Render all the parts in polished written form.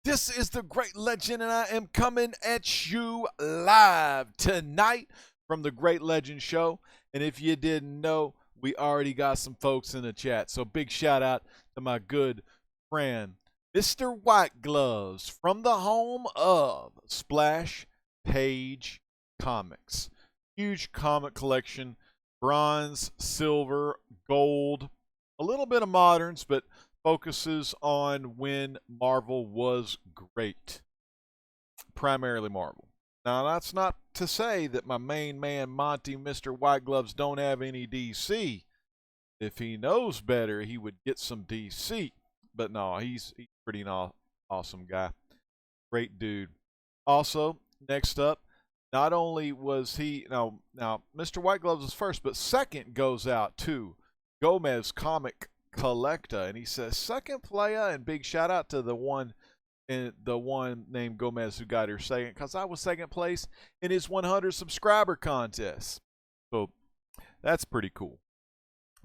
This is the Great Legend, and I am coming at you live tonight from the Great Legend Show. And if you didn't know, we already got some folks in the chat. So big shout out to my good friend, Mr. White Gloves, from the home of Splash Page Comics. Huge comic collection, bronze, silver, gold, a little bit of moderns, but focuses on when Marvel was great. Primarily Marvel. Now, that's not to say that my main man, Monty, Mr. White Gloves, don't have any DC. If he knows better, he would get some DC. But no, he's pretty awesome guy. Great dude. Also, next up, not only was he, now Mr. White Gloves is first, but second goes out to Gomez Comic Collector, and he says second player, and big shout out to the one named Gomez who got here second, because I was second place in his 100 subscriber contest. So that's pretty cool.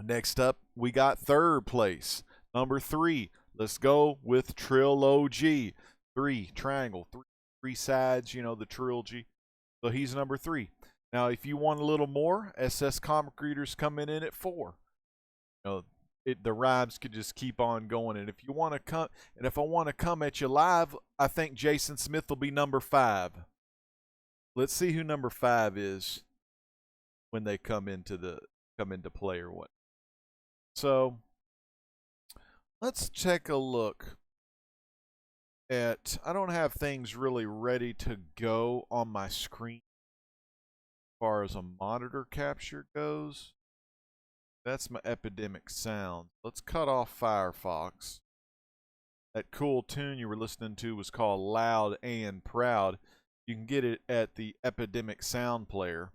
Next up, we got third place, number 3. Let's go with Trilogy. 3 triangle, three sides, you know, the trilogy. So he's number 3. Now, if you want a little more, SS Comic Readers coming in at 4. You know, the rhymes could just keep on going. And if you want to come, and if I want to come at you live, I think Jason Smith will be number 5. Let's see who number 5 is when they come into play or what. So let's take a look at, I don't have things really ready to go on my screen as far as a monitor capture goes. That's my Epidemic sound. Let's cut off Firefox. That cool tune you were listening to was called Loud and Proud. You can get it at the Epidemic sound player.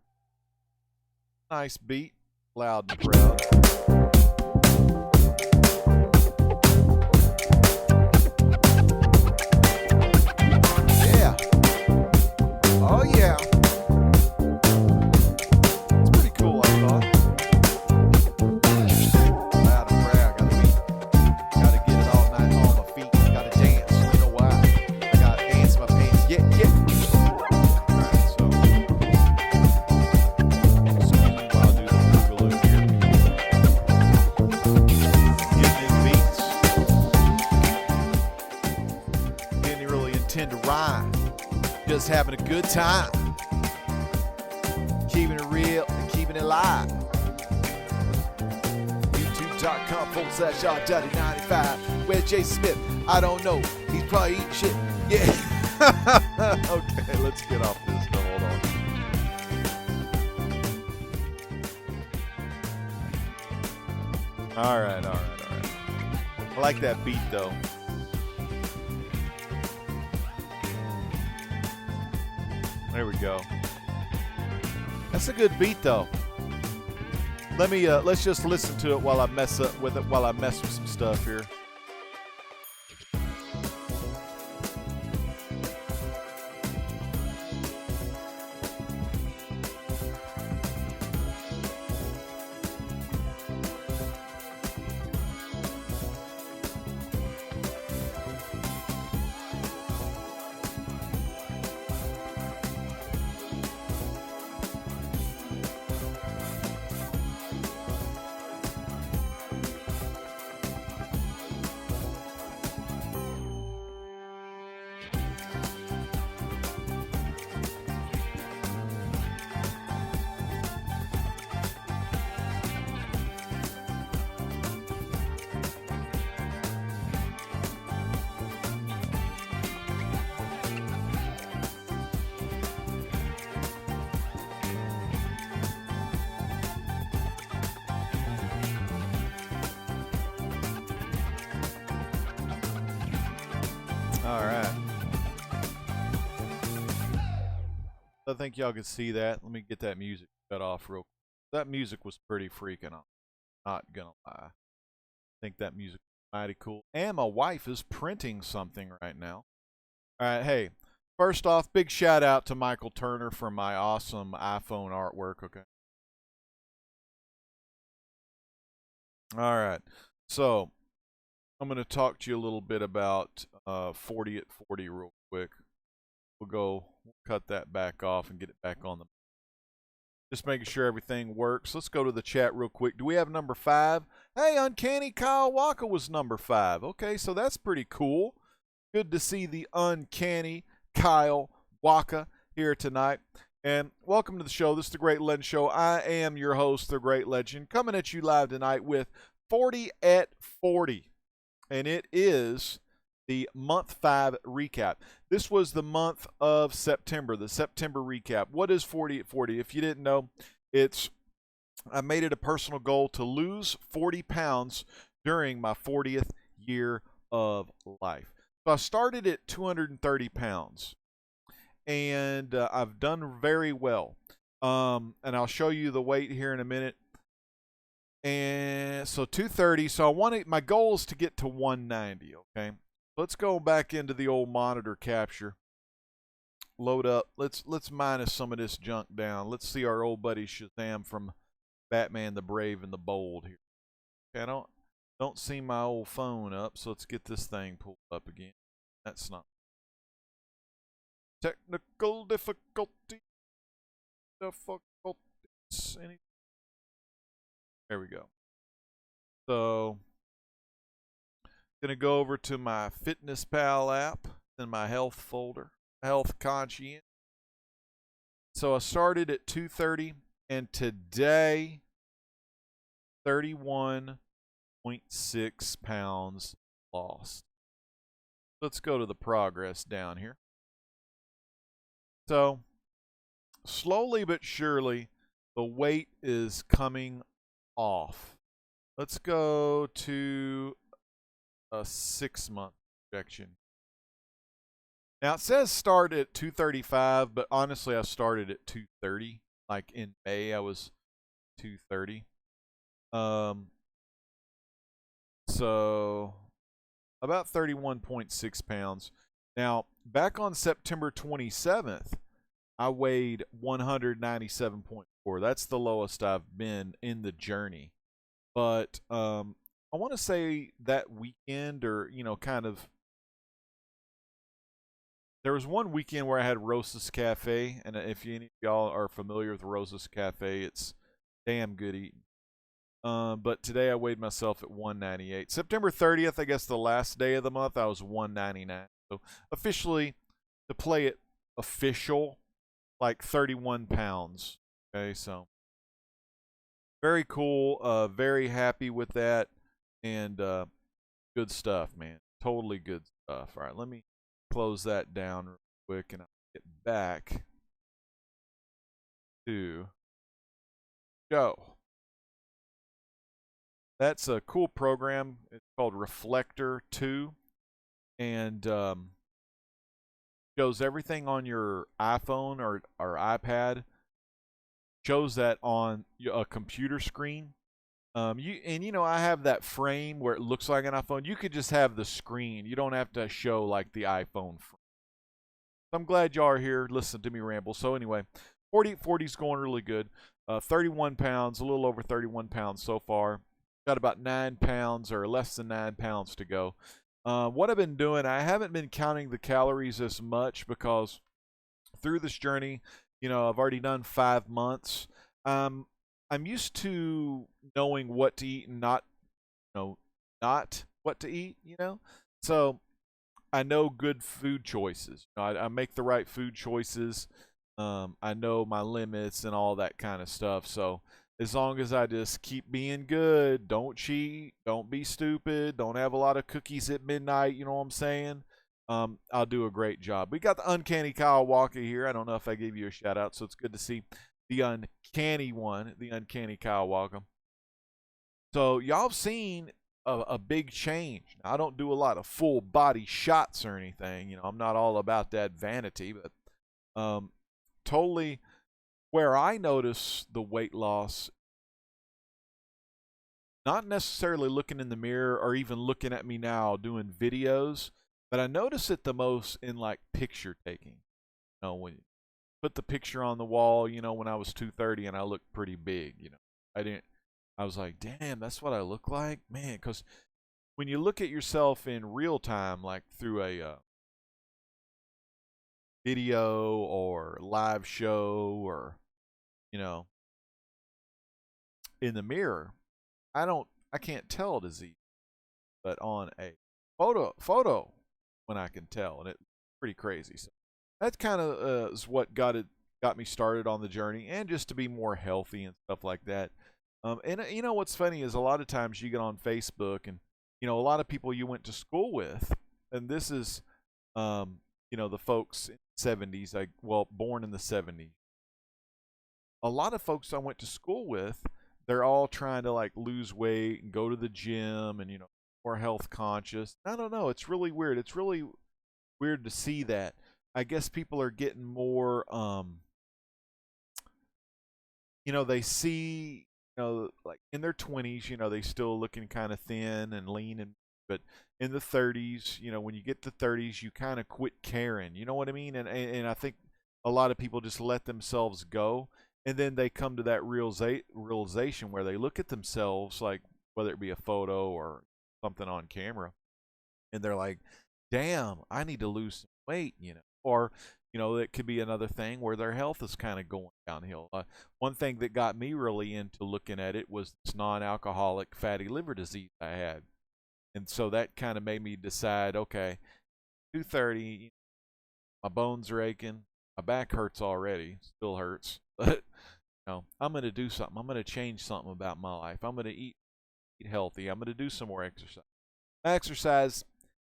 Nice beat. Loud and proud. Yeah. Oh yeah. It's pretty cool, I thought. To rhyme, just having a good time, keeping it real and keeping it live. YouTube.com/R-Daddy95. Where's Jason Smith? I don't know. He's probably eating shit. Yeah. Okay, let's get off this. Hold on. All right. I like that beat though. There we go. That's a good beat, though. Let's just listen to it while I mess with some stuff here. All right. I think y'all could see that. Let me get that music cut off real quick. That music was pretty freaking awesome. Not gonna lie. I think that music was mighty cool. And my wife is printing something right now. All right, hey. First off, big shout out to Michael Turner for my awesome iPhone artwork, okay? All right. So, I'm going to talk to you a little bit about 40 at 40 real quick. We'll cut that back off and get it back on the. Just making sure everything works. Let's go to the chat real quick. Do we have number 5? Hey, Uncanny Kyle Walker was number 5. Okay, so that's pretty cool. Good to see the Uncanny Kyle Walker here tonight. And welcome to the show. This is the Great Legend Show. I am your host, the Great Legend, coming at you live tonight with 40 at 40. And it is the month 5 recap. This was the month of September, the September recap. What is 40 at 40? If you didn't know, I made it a personal goal to lose 40 pounds during my 40th year of life. So I started at 230 pounds, and I've done very well. And I'll show you the weight here in a minute. And so 230. So my goal is to get to 190. Okay. Let's go back into the old monitor capture. Load up. Let's minus some of this junk down. Let's see our old buddy Shazam from Batman the Brave and the Bold here. Okay, I don't see my old phone up, so let's get this thing pulled up again. That's not technical difficulty. There we go. So going to go over to my Fitness Pal app in my health folder, health conscience. So I started at 230, and today 31.6 pounds lost. Let's go to the progress down here. So slowly but surely the weight is coming off. Let's go to a 6-month projection. Now it says start at 235, but honestly I started at 230. Like in May I was 230. So about 31.6 pounds. Now back on September 27th I weighed 197.4. That's the lowest I've been in the journey. But I want to say that weekend, or kind of, there was one weekend where I had Rosa's Cafe, and if any of y'all are familiar with Rosa's Cafe, it's damn good eating. But today I weighed myself at 198. September 30th, I guess the last day of the month, I was 199. So officially, to play it official, like 31 pounds. Okay, so very cool. Very happy with that. And good stuff, man. Totally good stuff. All right, let me close that down real quick, and I'll get back to show. That's a cool program. It's called Reflector 2, and shows everything on your iPhone or iPad. Shows that on a computer screen. I have that frame where it looks like an iPhone. You could just have the screen. You don't have to show like the iPhone frame. I'm glad y'all are here. Listen to me ramble. So anyway, 40 is going really good. 31 pounds, a little over 31 pounds so far. Got about 9 pounds or less than 9 pounds to go. What I've been doing, I haven't been counting the calories as much because through this journey, I've already done 5 months. I'm used to knowing what to eat and not what to eat, So I know good food choices. I make the right food choices. I know my limits and all that kind of stuff. So as long as I just keep being good, don't cheat, don't be stupid, don't have a lot of cookies at midnight, you know what I'm saying? I'll do a great job. We got the Uncanny Kyle Walker here. I don't know if I gave you a shout out, so it's good to see the Uncanny one, the Uncanny Kyle Walker. So y'all have seen a big change. Now, I don't do a lot of full body shots or anything. I'm not all about that vanity, but totally where I notice the weight loss, not necessarily looking in the mirror or even looking at me now doing videos, but I notice it the most in like picture taking. When you put the picture on the wall, when I was 230 and I looked pretty big, I was like, damn, that's what I look like, man, because when you look at yourself in real time, like through a video or live show, or you know, in the mirror, I can't tell it is easy. But on a photo, when I can tell, and it's pretty crazy. So that kind of is what got me started on the journey, and just to be more healthy and stuff like that. And you know what's funny is a lot of times you get on Facebook, and you know a lot of people you went to school with, and this is the folks in the 70s, like, well, born in the 70s. A lot of folks I went to school with, they're all trying to like lose weight and go to the gym, and more health conscious. I don't know, it's really weird. It's really weird to see that. I guess people are getting more they see, like in their 20s, they still looking kind of thin and lean, but in the 30s, when you get to 30s, you kind of quit caring. You know what I mean? And I think a lot of people just let themselves go, and then they come to that realization where they look at themselves, like whether it be a photo or something on camera, and they're like, damn, I need to lose some weight, or it could be another thing where their health is kind of going downhill. One thing that got me really into looking at it was this non-alcoholic fatty liver disease I had, and so that kind of made me decide, okay, 2:30, my bones are aching, my back hurts already, still hurts, but I'm going to do something. I'm going to change something about my life. I'm going to eat healthy. I'm going to do some more exercise. Exercise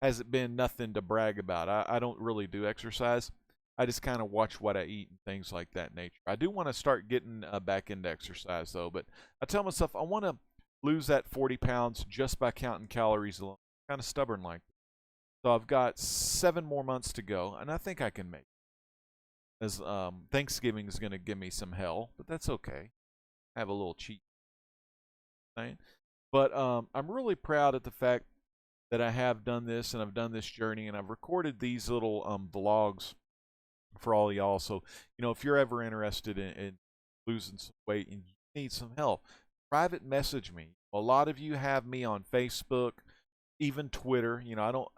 hasn't been nothing to brag about. I don't really do exercise. I just kind of watch what I eat and things like that nature. I do want to start getting back into exercise, though, but I tell myself I want to lose that 40 pounds just by counting calories alone. I'm kind of stubborn like that. So I've got 7 more months to go, and I think I can make it. As Thanksgiving is going to give me some hell, but that's okay. I have a little cheat. Right? But I'm really proud at the fact that I have done this, and I've done this journey, and I've recorded these little vlogs for all y'all. So, if you're ever interested in losing some weight and you need some help, private message me. A lot of you have me on Facebook, even Twitter. I don't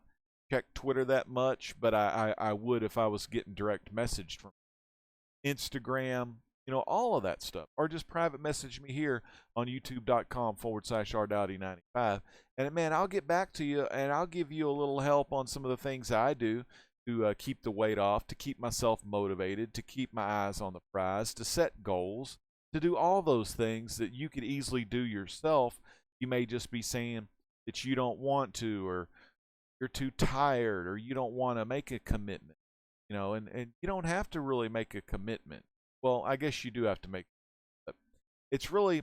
check Twitter that much, but I would if I was getting direct messaged from Instagram, all of that stuff. Or just private message me here on youtube.com/rdowdy95. And man, I'll get back to you, and I'll give you a little help on some of the things I do to keep the weight off, to keep myself motivated, to keep my eyes on the prize, to set goals, to do all those things that you could easily do yourself. You may just be saying that you don't want to, or you're too tired, or you don't want to make a commitment. And you don't have to really make a commitment. Well, I guess you do have to make, but it's really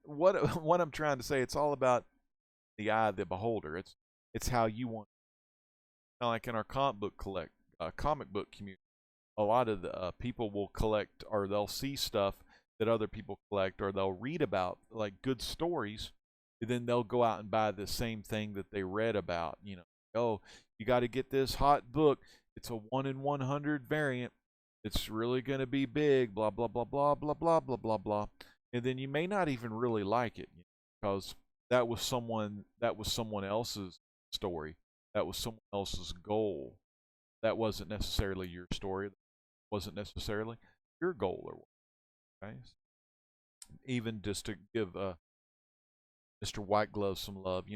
what I'm trying to say. It's all about the eye of the beholder. It's how you want. Like in our comic book community, a lot of the people will collect, or they'll see stuff that other people collect, or they'll read about like good stories, and then they'll go out and buy the same thing that they read about. Oh, you got to get this hot book. It's a 1 in 100 variant. It's really going to be big, blah, blah, blah, blah, blah, blah, blah, blah, blah. And then you may not even really like it, because that was someone else's story. That was someone else's goal. That wasn't necessarily your story. That wasn't necessarily your goal or what. Okay? Even just to give Mr. White Glove some love,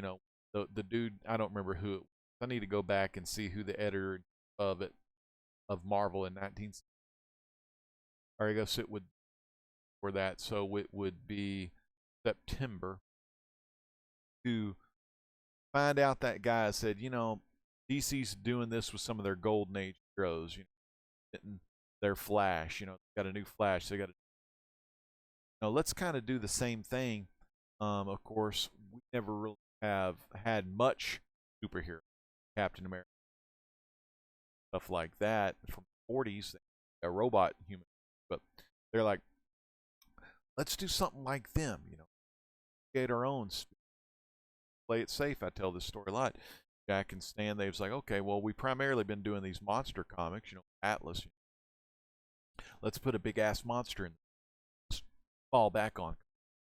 the dude, I don't remember who it was. I need to go back and see who the editor of Marvel in 19. Or I guess it would for that, so it would be September, to find out that guy said, DC's doing this with some of their golden age heroes, getting their Flash, got a new Flash, they got let's kind of do the same thing. Of course, we never really have had much superhero, Captain America, stuff like that from the 40s, a robot human, but they're like, let's do something like them, create our own, play it safe. I tell this story a lot. Jack and Stan, they was like, okay, well, we primarily been doing these monster comics, Atlas. Let's put a big ass monster in, fall back on.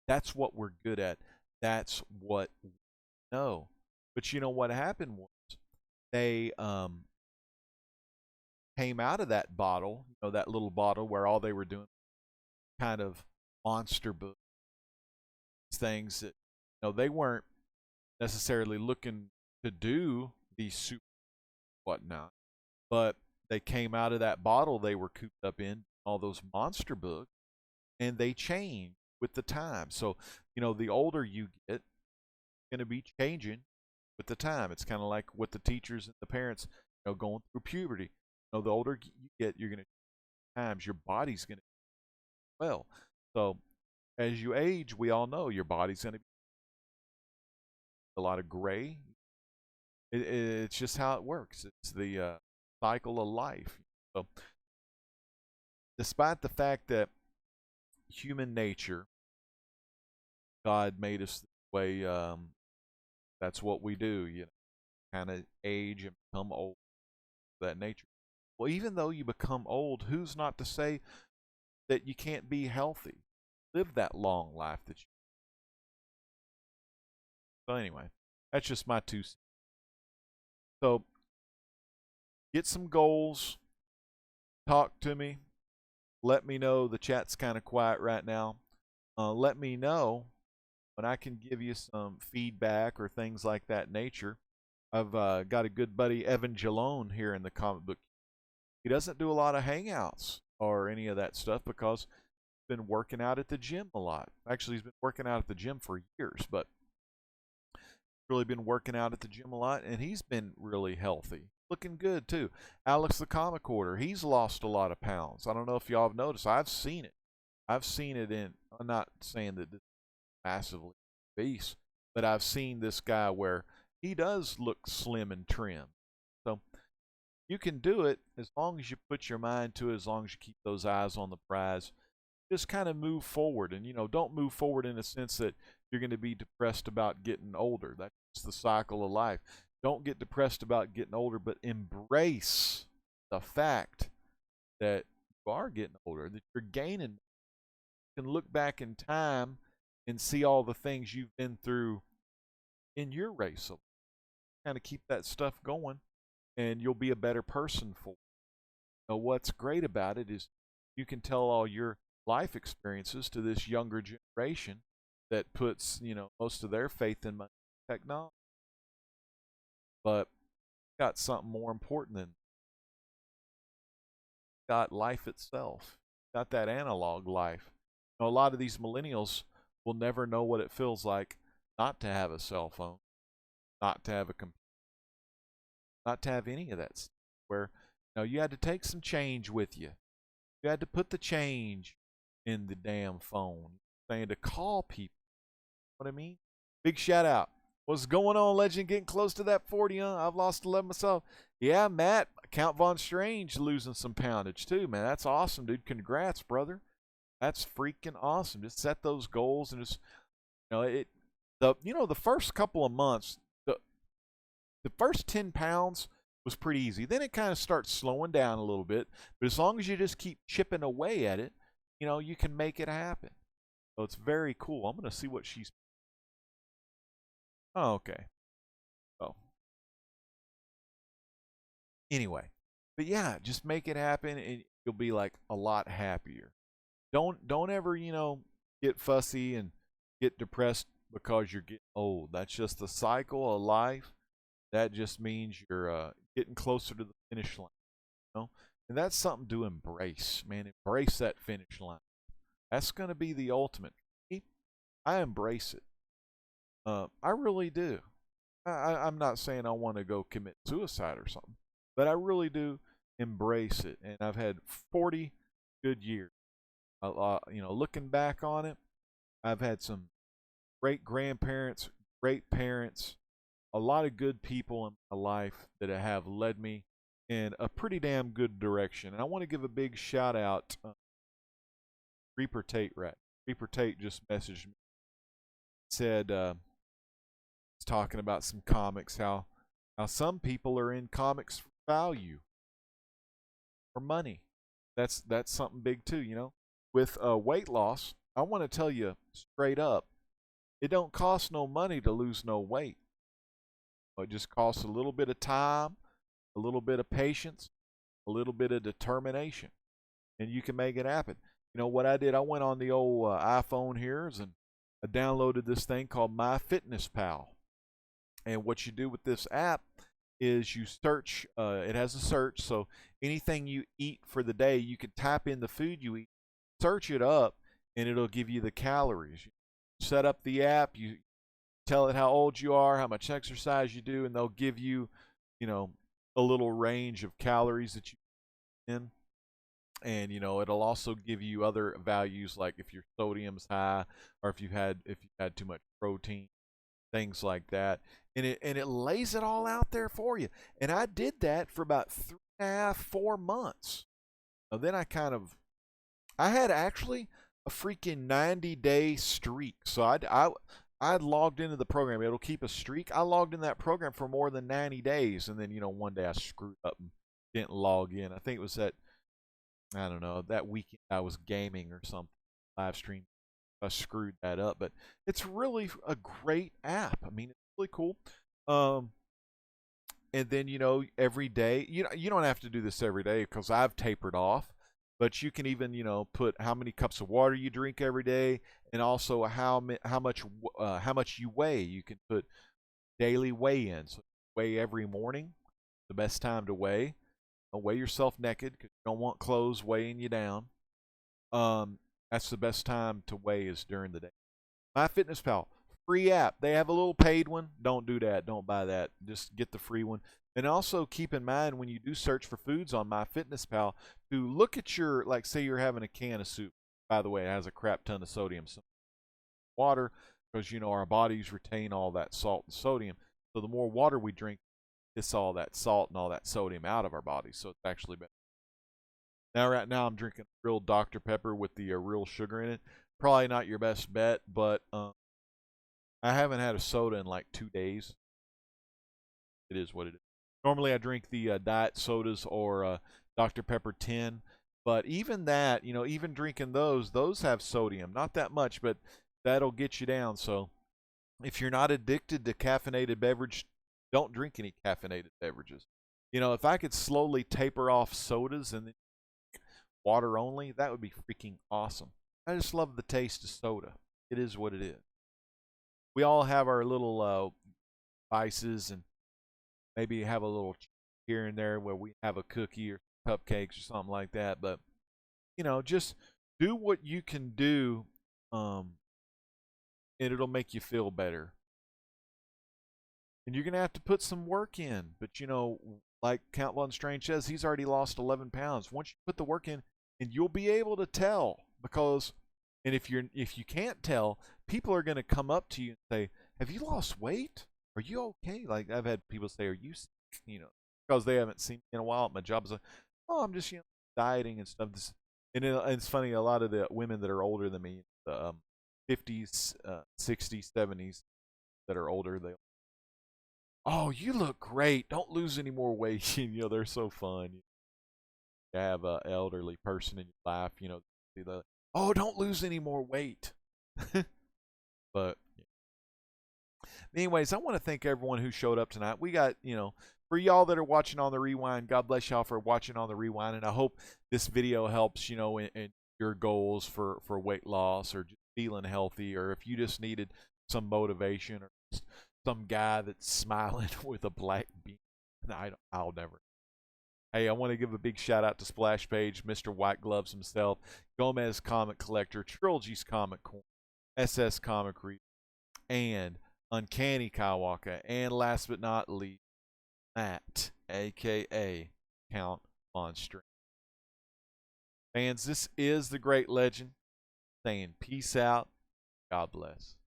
That's what we're good at. That's what we know. But you know what happened was they came out of that bottle, that little bottle where all they were doing kind of monster book things that they weren't necessarily looking to do these super whatnot, but they came out of that bottle they were cooped up in all those monster books, and they change with the time. So the older you get, going to be changing with the time. It's kind of like what the teachers and the parents, going through puberty. The older you get, you're going to times your body's going to well. So as you age, we all know your body's going to be a lot of gray. It's just how it works. It's the cycle of life. So despite the fact that human nature, God made us the way, that's what we do, kind of age and become old, that nature. Well, even though you become old, who's not to say that you can't be healthy, live that long life that you. So anyway, that's just my 2 cents. So get some goals, talk to me, let me know. The chat's kind of quiet right now. Let me know when I can give you some feedback or things like that nature. I've got a good buddy, Evan Jalone, here in the comic book. He doesn't do a lot of hangouts or any of that stuff because he's been working out at the gym a lot. Actually, he's been working out at the gym for years, but really been working out at the gym a lot, and he's been really healthy, looking good too. Alex the Comic Order, he's lost a lot of pounds. I don't know if y'all have noticed. I've seen it. I'm not saying that this is massively obese, but I've seen this guy where he does look slim and trim. So you can do it as long as you put your mind to it, as long as you keep those eyes on the prize. Just kind of move forward, and don't move forward in the sense that you're going to be depressed about getting older. That's the cycle of life. Don't get depressed about getting older, but embrace the fact that you are getting older, that you're gaining. You can look back in time and see all the things you've been through in your race. So kind of keep that stuff going, and you'll be a better person for it. What's great about it is you can tell all your life experiences to this younger generation that puts, most of their faith in technology. But got something more important than got life itself. Got that analog life. A lot of these millennials will never know what it feels like not to have a cell phone, not to have a computer, not to have any of that stuff. Where you had to take some change with you. You had to put the change in the damn phone, saying to call people. What I mean? Big shout out. What's going on, Legend? Getting close to that 40, huh? I've lost 11 myself. Yeah, Matt, Count Von Strange losing some poundage too, man. That's awesome, dude. Congrats, brother. That's freaking awesome. Just set those goals and just, the first couple of months, the first 10 pounds was pretty easy. Then it kind of starts slowing down a little bit. But as long as you just keep chipping away at it, you can make it happen. So it's very cool. I'm going to see what she's. Oh, okay. Oh. Anyway, but yeah, just make it happen, and you'll be like a lot happier. Don't ever, get fussy and get depressed because you're getting old. That's just the cycle of life. That just means you're getting closer to the finish line. And that's something to embrace, man. Embrace that finish line. That's going to be the ultimate. I embrace it. I really do. I'm not saying I want to go commit suicide or something, but I really do embrace it. And I've had 40 good years. Looking back on it, I've had some great grandparents, great parents, a lot of good people in my life that have led me in a pretty damn good direction. And I want to give a big shout out. Reaper Tate Rat. Reaper Tate just messaged me. Said he's talking about some comics, how some people are in comics for value, for money. That's something big too, With weight loss, I want to tell you straight up, it don't cost no money to lose no weight. It just costs a little bit of time, a little bit of patience, a little bit of determination, and you can make it happen. You know what I did? I went on the old iPhone here and I downloaded this thing called MyFitnessPal. And what you do with this app is you search. It has a search, so anything you eat for the day, you can type in the food you eat, search it up, and it'll give you the calories. You set up the app, you tell it how old you are, how much exercise you do, and they'll give you, you know, a little range of calories that you in. And it'll also give you other values like if your sodium's high or if you had too much protein, things like that. And it lays it all out there for you. And I did that for about 3.5, 4 months. Then I had actually a freaking 90-day streak. So I logged into the program. It'll keep a streak. I logged in that program for more than 90 days, and then one day I screwed up and didn't log in. I think it was I don't know, that weekend I was gaming or something, live stream. I screwed that up, but it's really a great app. I mean, it's really cool. And then every day, you don't have to do this every day because I've tapered off, but you can even put how many cups of water you drink every day, and also how much you weigh. You can put daily weigh-ins. So weigh every morning, the best time to weigh. Don't weigh yourself naked because you don't want clothes weighing you down. That's the best time to weigh is during the day. MyFitnessPal, free app. They have a little paid one. Don't do that. Don't buy that. Just get the free one. And also keep in mind when you do search for foods on MyFitnessPal to look at like say you're having a can of soup. By the way, it has a crap ton of sodium. So water, because our bodies retain all that salt and sodium. So the more water we drink, it's all that salt and all that sodium out of our bodies. So it's actually better. Right now I'm drinking real Dr. Pepper with the real sugar in it. Probably not your best bet, but I haven't had a soda in like 2 days. It is what it is. Normally I drink the diet sodas or Dr. Pepper 10, but even that, even drinking those have sodium. Not that much, but that'll get you down. So if you're not addicted to caffeinated beverage, don't drink any caffeinated beverages. If I could slowly taper off sodas and then water only, that would be freaking awesome. I just love the taste of soda. It is what it is. We all have our little vices, and maybe have a little here and there where we have a cookie or cupcakes or something like that. But just do what you can do, and it'll make you feel better. And you're gonna have to put some work in. But like Count Lon Strange says, he's already lost 11 pounds. Once you put the work in, and you'll be able to tell, and if you can't tell, people are gonna come up to you and say, "Have you lost weight? Are you okay?" Like I've had people say, "Are you sick?" Because they haven't seen me in a while at my job. Is like, "Oh, I'm just dieting and stuff." And it's funny. A lot of the women that are older than me, the 50s, 60s, 70s, that are older, "Oh, you look great. Don't lose any more weight." They're so fun. You have an elderly person in your life, "Oh, don't lose any more weight." But anyways, I want to thank everyone who showed up tonight. We got, for y'all that are watching on the rewind, God bless y'all for watching on the rewind. And I hope this video helps, in your goals for weight loss or just feeling healthy, or if you just needed some motivation or just some guy that's smiling with a black bean. I'll never. Hey, I want to give a big shout out to Splash Page, Mr. White Gloves himself, Gomez Comic Collector, Trilogy's Comic Corner, SS Comic Reader, and Uncanny Kawaka, and last but not least, Matt, aka Count Lon Strange. Fans, this is the Great Legend saying peace out. God bless.